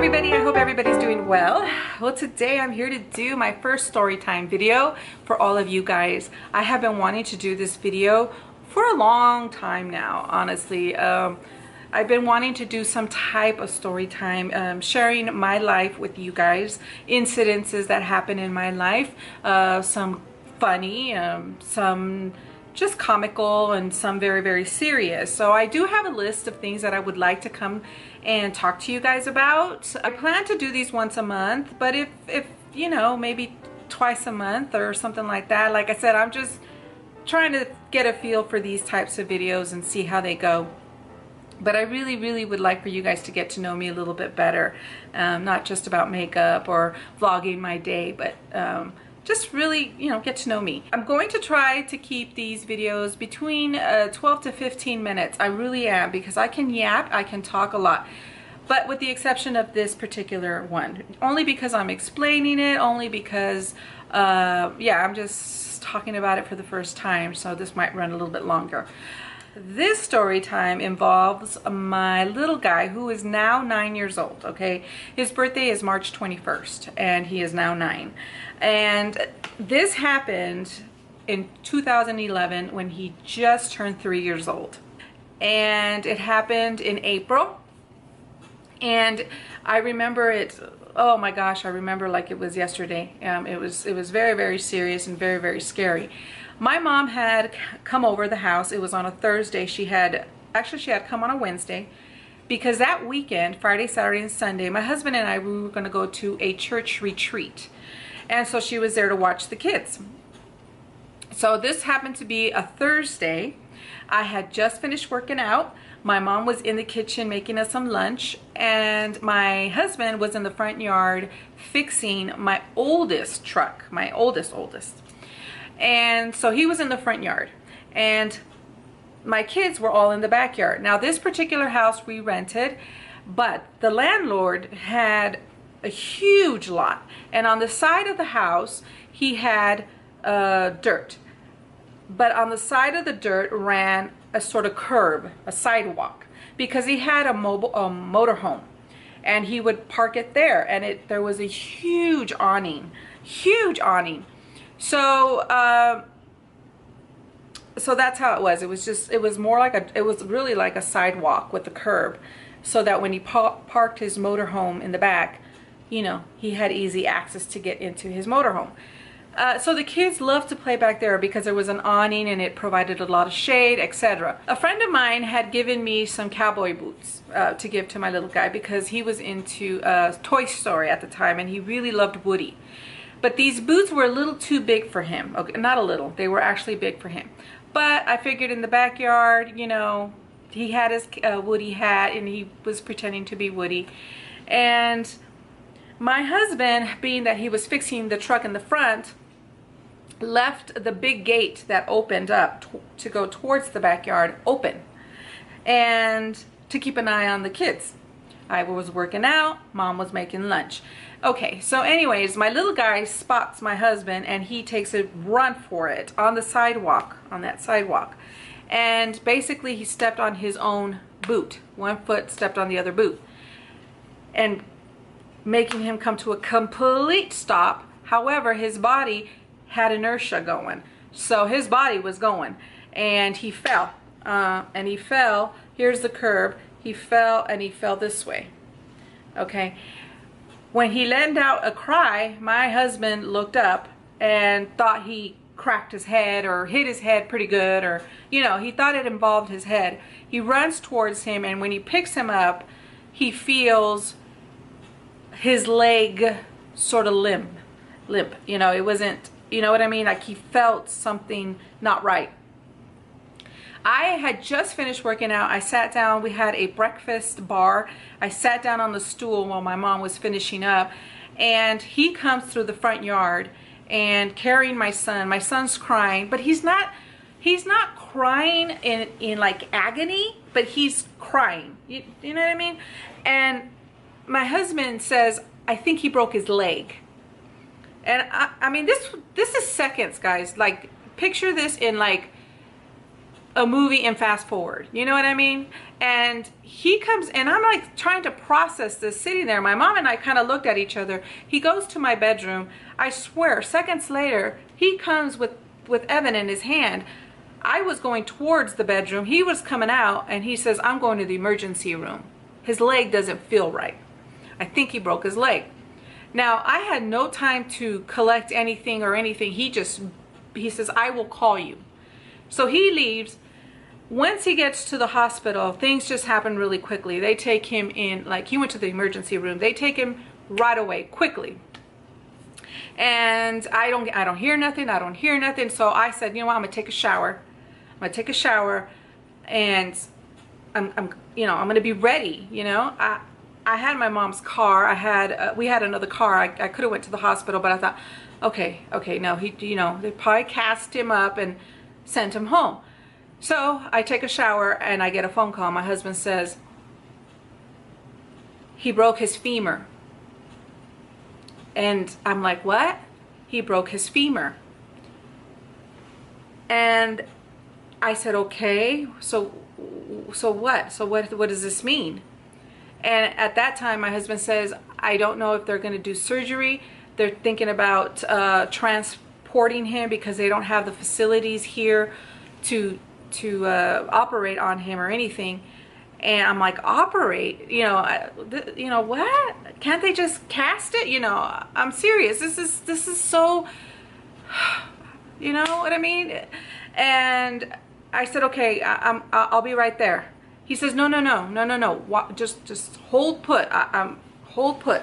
everybody, I hope everybody's doing well. Well, today I'm here to do my first story time video for all of you guys. I have been wanting to do this video for a long time now, honestly. I've been wanting to do some type of story time, sharing my life with you guys, incidences that happen in my life, some funny, some just comical, and some very, very serious. So I do have a list of things that I would like to come and talk to you guys about. I plan to do these once a month, but if you know, maybe twice a month or something like that. Like I said, I'm just trying to get a feel for these types of videos and see how they go. But I really, really would like for you guys to get to know me a little bit better. Not just about makeup or vlogging my day, but just really, you know, get to know me. I'm going to try to keep these videos between 12 to 15 minutes. I really am, because I can yap, I can talk a lot. But with the exception of this particular one, only because I'm explaining it, only because, yeah, I'm just talking about it for the first time, so this might run a little bit longer. This story time involves my little guy, who is now 9 years old, okay? His birthday is March 21st, and he is now 9. And this happened in 2011 when he just turned 3 years old. And it happened in April. And I remember it, oh my gosh, I remember like it was yesterday. It was very, very serious and very, very scary. My mom had come over the house. It was on a Thursday. She had come on a Wednesday, because that weekend, Friday, Saturday, and Sunday, my husband and I, we were going to go to a church retreat. And so she was there to watch the kids. So this happened to be a Thursday. I had just finished working out. My mom was in the kitchen making us some lunch, and my husband was in the front yard fixing my oldest truck, my oldest. And so he was in the front yard, and my kids were all in the backyard. Now, this particular house we rented, but the landlord had a huge lot, and on the side of the house he had dirt, but on the side of the dirt ran a sort of curb, a sidewalk, because he had a motor home, and he would park it there, and there was a huge awning. So so that's how it was. It was more like it was really like a sidewalk with a curb, so that when he parked his motorhome in the back, you know, he had easy access to get into his motorhome. So the kids loved to play back there because there was an awning and it provided a lot of shade, etc. A friend of mine had given me some cowboy boots to give to my little guy, because he was into Toy Story at the time, and he really loved Woody. But these boots were a little too big for him. Okay, not a little, they were actually big for him. But I figured in the backyard, you know, he had his Woody hat, and he was pretending to be Woody. And my husband, being that he was fixing the truck in the front, left the big gate that opened up to go towards the backyard open, and to keep an eye on the kids. I was working out, mom was making lunch. Okay, so anyways, my little guy spots my husband, and he takes a run for it on the sidewalk, on that sidewalk. And basically he stepped on his own boot. One foot stepped on the other boot, and making him come to a complete stop. However, his body had inertia going, so his body was going, and he fell. Here's the curb. He fell, and he fell this way. Okay. When he let out a cry, my husband looked up and thought he cracked his head or hit his head pretty good, or, you know, he thought it involved his head. He runs towards him, and when he picks him up, he feels his leg sort of limp. You know, it wasn't, you know what I mean? Like, he felt something not right. I had just finished working out. I sat down. We had a breakfast bar. I sat down on the stool while my mom was finishing up, and he comes through the front yard and carrying my son. My son's crying, but he's not crying in like agony, but he's crying. You know what I mean? And my husband says, I think he broke his leg. And I mean, this is seconds, guys. Like, picture this in like a movie and fast forward, you know what I mean? And he comes, and I'm like trying to process this sitting there. My mom and I kind of looked at each other. He goes to my bedroom. I swear, seconds later, he comes with Evan in his hand. I was going towards the bedroom. He was coming out, and he says, I'm going to the emergency room. His leg doesn't feel right. I think he broke his leg. Now, I had no time to collect anything or anything. He says, I will call you. So he leaves. Once he gets to the hospital, things just happen really quickly. They take him in, like he went to the emergency room. They take him right away, quickly. And I don't hear nothing. I don't hear nothing. So I said, you know what? I'm gonna take a shower. I'm gonna take a shower, and I'm gonna be ready. You know, I had my mom's car. We had another car. I could have went to the hospital, but I thought, okay, no, they probably cast him up and sent him home. So I take a shower and I get a phone call. My husband says he broke his femur. And I'm like, what? He broke his femur. And I said, okay, so what? So what does this mean? And at that time, my husband says, I don't know if they're going to do surgery. They're thinking about transporting him because they don't have the facilities here to operate on him or anything. And I'm like, operate? You know what? Can't they just cast it? You know, I'm serious. This is so, you know what I mean? And I said, okay, I'll be right there. He says, no. Just hold put. Hold put.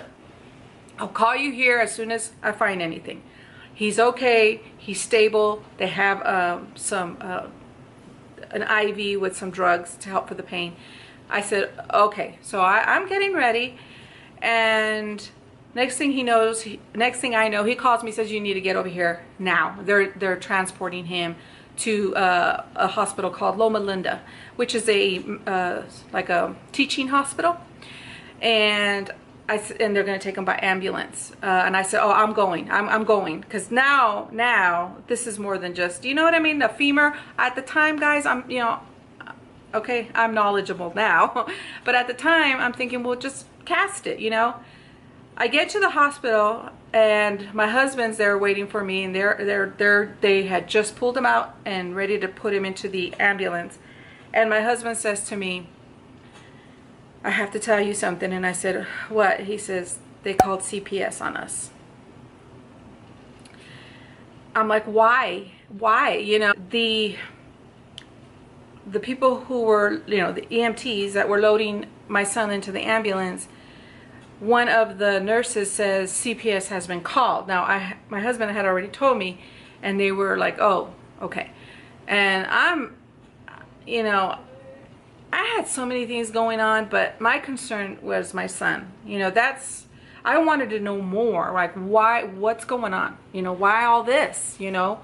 I'll call you here as soon as I find anything. He's okay. He's stable. They have an IV with some drugs to help for the pain. I said, okay. So I'm getting ready, and next thing I know, he calls me, says, you need to get over here now. They're transporting him to a hospital called Loma Linda, which is like a teaching hospital, and they're going to take him by ambulance. And I said, oh, I'm going, because now this is more than just, you know what I mean, the femur. At the time, guys, okay, I'm knowledgeable now, but at the time I'm thinking, well, just cast it, you know. I get to the hospital, and my husband's there waiting for me, and they had just pulled him out and ready to put him into the ambulance. And my husband says to me, I have to tell you something. And I said, what? He says, they called CPS on us. I'm like, why? You know, the people who were, you know, the EMTs that were loading my son into the ambulance, one of the nurses says CPS has been called. Now, my husband had already told me, and they were like, oh, okay. And you know, I had so many things going on, but my concern was my son. You know, I wanted to know more, like what's going on? You know, why all this, you know?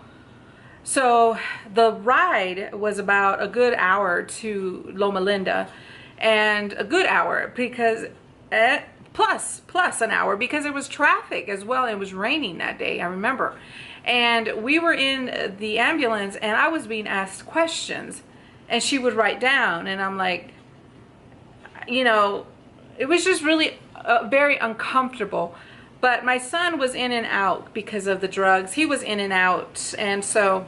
So the ride was about a good hour to Loma Linda, and a good hour because plus an hour because there was traffic as well. It was raining that day, I remember. And we were in the ambulance, and I was being asked questions, and she would write down, and I'm like, you know, it was just really very uncomfortable. But my son was in and out because of the drugs. He was in and out. And so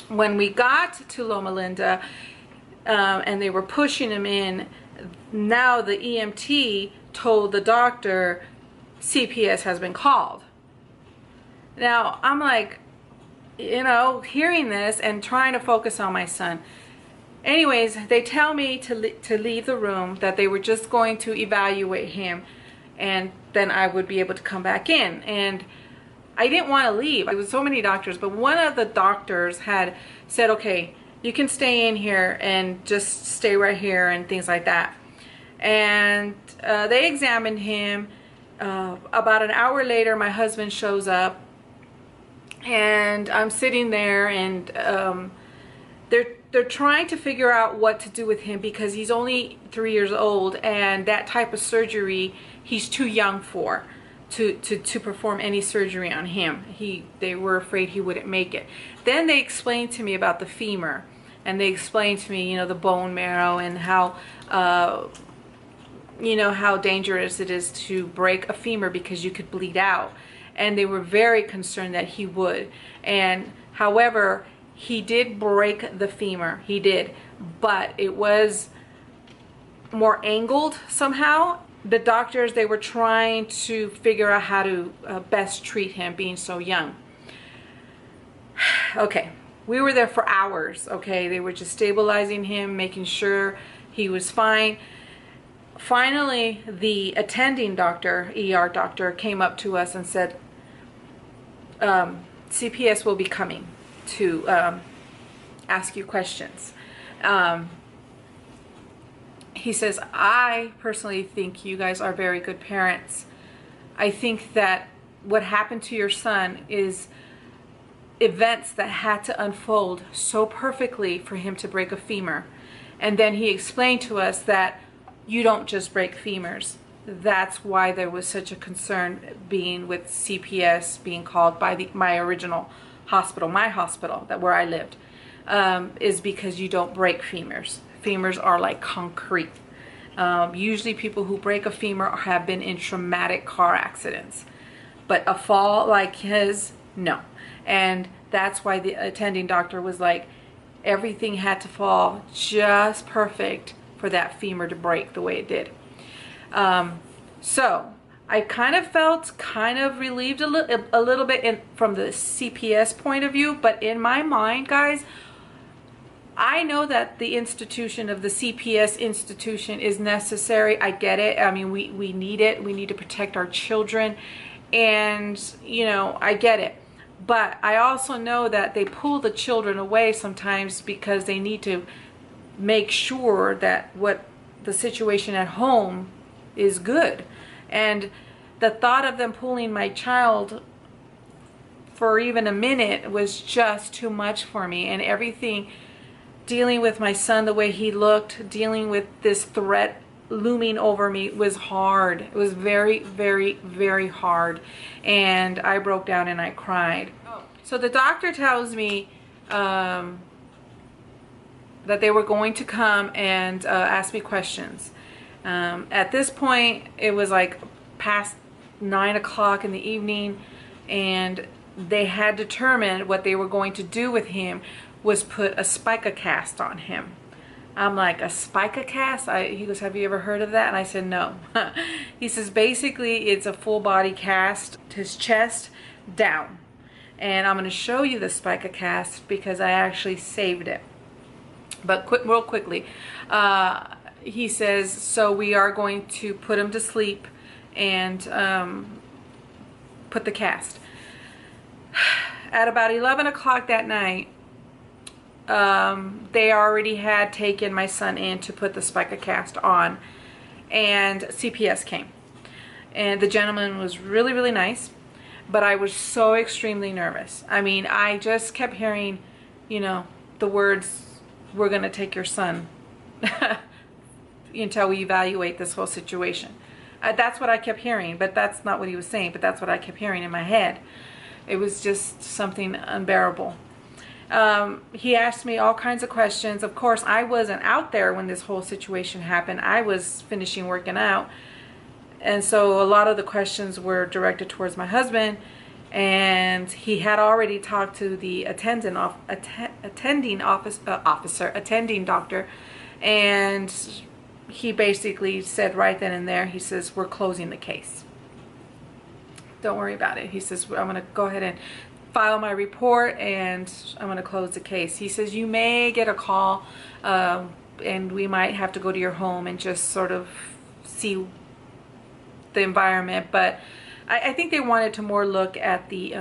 when we got to Loma Linda, and they were pushing him in, now the EMT told the doctor CPS has been called. Now I'm like, you know, hearing this and trying to focus on my son. Anyways, they tell me to leave the room, that they were just going to evaluate him, and then I would be able to come back in. And I didn't want to leave. There was so many doctors, but one of the doctors had said, okay, you can stay in here and just stay right here and things like that. And they examined him. About an hour later, my husband shows up, and I'm sitting there, and they're trying to figure out what to do with him because he's only 3 years old, and that type of surgery he's too young for to perform any surgery on him. They were afraid he wouldn't make it. Then they explained to me about the femur. and they explained to me, you know, the bone marrow and how you know, how dangerous it is to break a femur because you could bleed out. And they were very concerned that he would. And however, he did break the femur. He did. But it was more angled somehow. The doctors, they were trying to figure out how to best treat him being so young. Okay, we were there for hours. Okay, they were just stabilizing him, making sure he was fine. Finally, the attending doctor, ER doctor, came up to us and said, CPS will be coming to ask you questions. He says, I personally think you guys are very good parents. I think that what happened to your son is events that had to unfold so perfectly for him to break a femur. And then he explained to us that you don't just break femurs. That's why there was such a concern being with CPS being called by my original hospital, my hospital, that where I lived, is because you don't break femurs. Femurs are like concrete. Usually people who break a femur have been in traumatic car accidents, but a fall like his, no. And that's why the attending doctor was like, everything had to fall just perfect for that femur to break the way it did. So I kind of felt kind of relieved a little bit from the CPS point of view, but in my mind, guys, I know that the institution of the CPS institution is necessary. I get it. I mean, we need it. We need to protect our children, and you know, I get it. But I also know that they pull the children away sometimes because they need to make sure that what the situation at home is good. And the thought of them pulling my child for even a minute was just too much for me. And everything, dealing with my son the way he looked, dealing with this threat looming over me, was hard. It was very, very, very hard. And I broke down and I cried. So the doctor tells me that they were going to come and ask me questions. At this point, it was like past 9 o'clock in the evening, and they had determined what they were going to do with him was put a spica cast on him. I'm like, a spica cast? He goes, have you ever heard of that? And I said, no. He says, basically, it's a full body cast, his chest down. And I'm going to show you the spica cast because I actually saved it. But real quickly, he says, so we are going to put him to sleep and put the cast. At about 11 o'clock that night, they already had taken my son in to put the spica cast on, and CPS came. And the gentleman was really, really nice, but I was so extremely nervous. I mean, I just kept hearing, you know, the words, we're going to take your son until we evaluate this whole situation. That's what I kept hearing, but that's not what he was saying, but that's what I kept hearing in my head. It was just something unbearable. He asked me all kinds of questions. Of course, I wasn't out there when this whole situation happened. I was finishing working out. And so a lot of the questions were directed towards my husband, and he had already talked to the attending doctor, and he basically said right then and there, he says, we're closing the case. Don't worry about it. He says, I'm going to go ahead and file my report and I'm going to close the case. He says, you may get a call and we might have to go to your home and just sort of see the environment, but I think they wanted to more look at the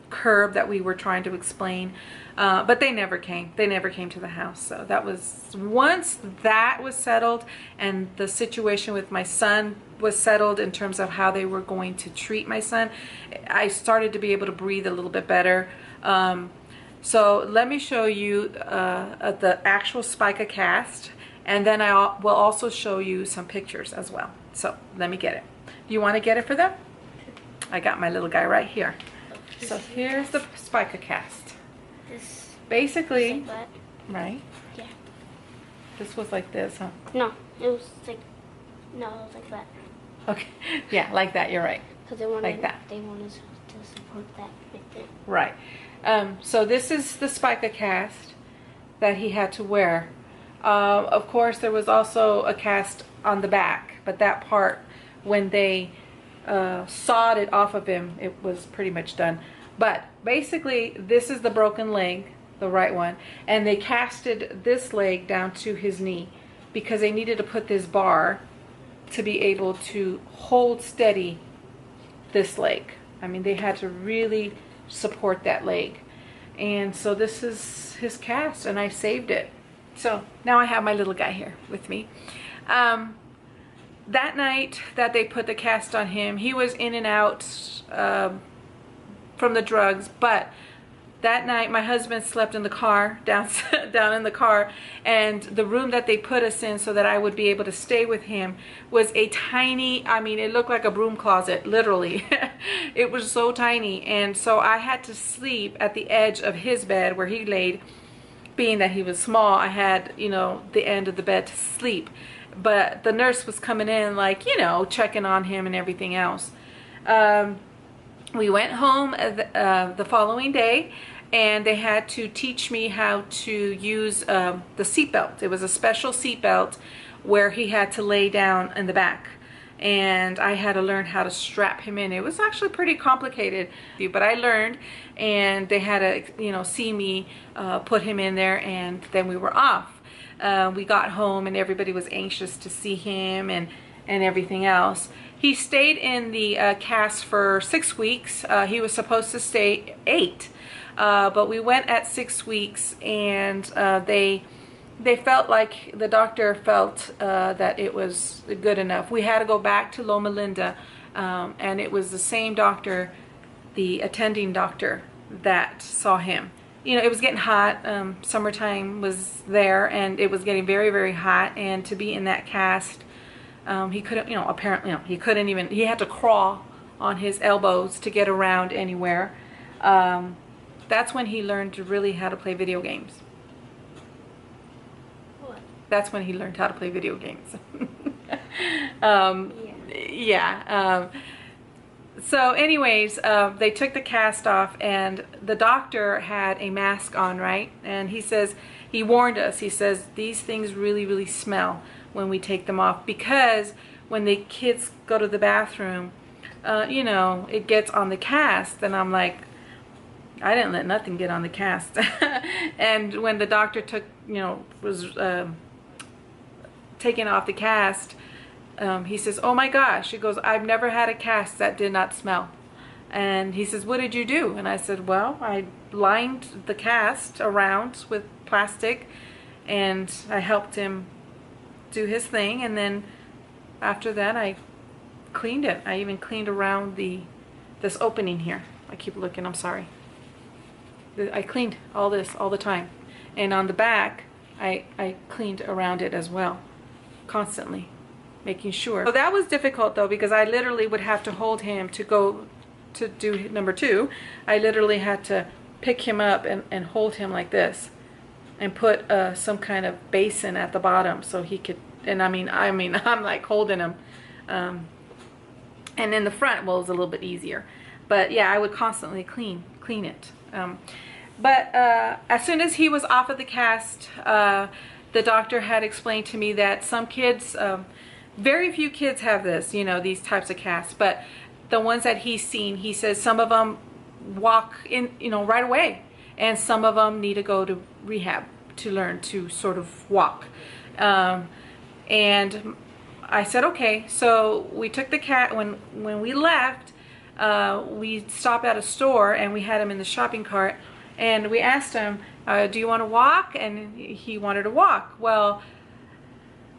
curb that we were trying to explain, but they never came. They never came to the house. So that was, once that was settled and the situation with my son was settled in terms of how they were going to treat my son, I started to be able to breathe a little bit better. So let me show you the actual spica cast, and then I will also show you some pictures as well. So let me get it. Do you want to get it for them? I got my little guy right here. So here's the spica cast. Basically, right? Yeah. This was like this, huh? No, it was like, no, it was like that. Okay, yeah, like that, you're right. Because they wanted, like that. They wanted to support that right there. Right. So this is the spica cast that he had to wear. Of course, there was also a cast on the back, but that part, when they sawed it off of him, it was pretty much done. But basically, this is the broken leg, the right one, and they casted this leg down to his knee because they needed to put this bar to be able to hold steady this leg. I mean, they had to really support that leg. And so this is his cast, and I saved it. So now I have my little guy here with me. That night that they put the cast on him, he was in and out from the drugs, but that night my husband slept in the car, down in the car, and the room that they put us in so that I would be able to stay with him was a tiny, I mean, it looked like a broom closet, literally. It was so tiny, and so I had to sleep at the edge of his bed where he laid. Being that he was small, I had, you know, the end of the bed to sleep. But the nurse was coming in, like, you know, checking on him and everything else. We went home the following day, and they had to teach me how to use the seatbelt. It was a special seatbelt where he had to lay down in the back, and I had to learn how to strap him in. It was actually pretty complicated, but I learned, and they had to, you know, see me put him in there, and then we were off. We got home, and everybody was anxious to see him and everything else. He stayed in the cast for 6 weeks. He was supposed to stay 8, but we went at 6 weeks, and they felt like, the doctor felt that it was good enough. We had to go back to Loma Linda, and it was the same doctor, the attending doctor, that saw him. You know, it was getting hot. Summertime was there, and it was getting very, very hot. And to be in that cast, he couldn't, you know, apparently, you know, he couldn't even, he had to crawl on his elbows to get around anywhere. That's when he learned really how to play video games. What? That's when he learned how to play video games. Yeah. So anyways, they took the cast off, and the doctor had a mask on, right? And he says, he warned us, he says, these things really, really smell when we take them off, because when the kids go to the bathroom, you know, it gets on the cast. And I'm like, I didn't let nothing get on the cast. And when the doctor took, you know, was taking off the cast, he says, oh my gosh, he goes, I've never had a cast that did not smell. And he says, what did you do? And I said, well, I lined the cast around with plastic, and I helped him do his thing, and then after that I cleaned it. I even cleaned around this opening here. I keep looking, I'm sorry. I cleaned all this all the time, and on the back I cleaned around it as well, constantly, making sure. So that was difficult though, because I literally would have to hold him to go to do number 2. I literally had to pick him up and hold him like this, and put some kind of basin at the bottom so he could, and I mean I'm like holding him, and in the front, well, it was a little bit easier, but yeah, I would constantly clean it. But as soon as he was off of the cast, the doctor had explained to me that some kids, very few kids have this, you know, these types of casts, but the ones that he's seen, he says some of them walk in, you know, right away, and some of them need to go to rehab to learn to sort of walk. And I said, okay. So we took the cat, when we left, we stopped at a store, and we had him in the shopping cart, and we asked him, do you want to walk? And he wanted to walk. Well,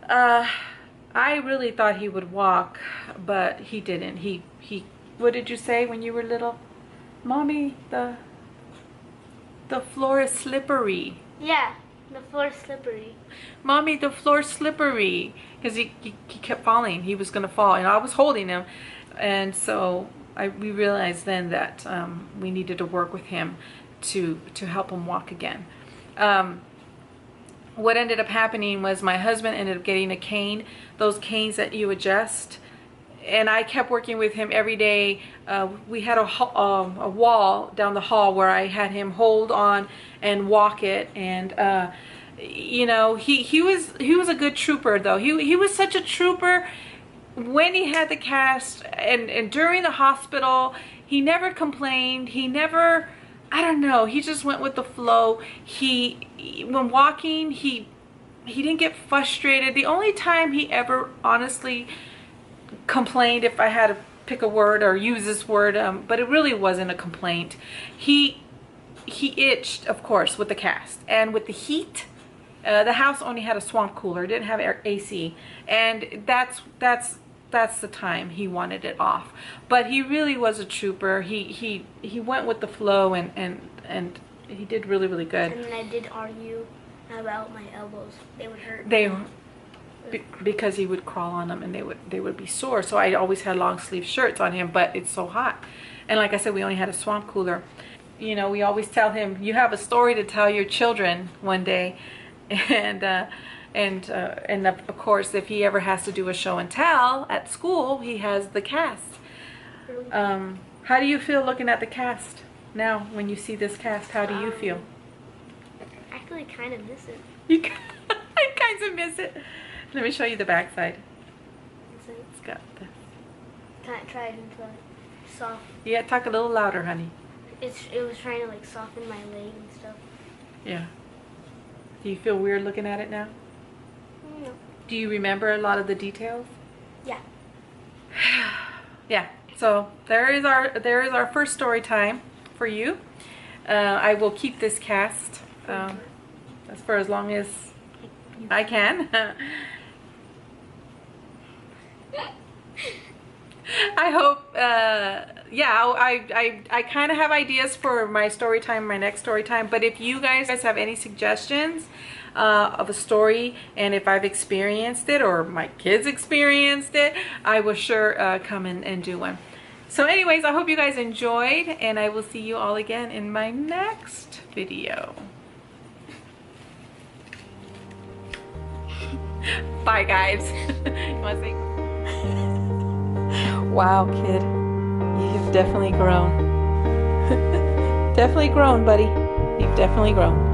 I really thought he would walk, but he didn't. He what did you say when you were little? Mommy, the floor is slippery. Yeah, the floor is slippery. Mommy, the floor's slippery. Because he kept falling. He was going to fall, and I was holding him. And so we realized then that we needed to work with him to help him walk again. what ended up happening was my husband ended up getting a cane, those canes that you adjust. And I kept working with him every day. We had a wall down the hall where I had him hold on and walk it. And you know, he was a good trooper though. He was such a trooper when he had the cast, and during the hospital. He never complained. He never, I don't know. He just went with the flow. When walking, he didn't get frustrated. The only time he ever honestly complained, if I had to pick a word or use this word, but it really wasn't a complaint. He itched, of course, with the cast and with the heat. The house only had a swamp cooler, didn't have AC, and that's the time he wanted it off. But he really was a trooper. He went with the flow, and he did really good. And then I did argue about my elbows. They would hurt. Because he would crawl on them and they would be sore. So I always had long sleeve shirts on him, but it's so hot. And like I said, we only had a swamp cooler. You know, we always tell him, you have a story to tell your children one day. And of course, if he ever has to do a show and tell at school, he has the cast. How do you feel looking at the cast now? When you see this cast, how do you feel? I actually kind of miss it. I kind of miss it. Let me show you the back side. It's got the... Kind of tried to soft. Yeah, talk a little louder, honey. It was trying to like soften my leg and stuff. Yeah. Do you feel weird looking at it now? No. Do you remember a lot of the details? Yeah. Yeah. So there is our first story time for you. I will keep this cast as for as long as I can. I hope, yeah, I kind of have ideas for my story time, my next story time, but if you guys have any suggestions of a story, and if I've experienced it or my kids experienced it, I will sure come and do one. So anyways, I hope you guys enjoyed, and I will see you all again in my next video. Bye guys. You want to say? Wow, kid, you've definitely grown. Definitely grown, buddy. You've definitely grown.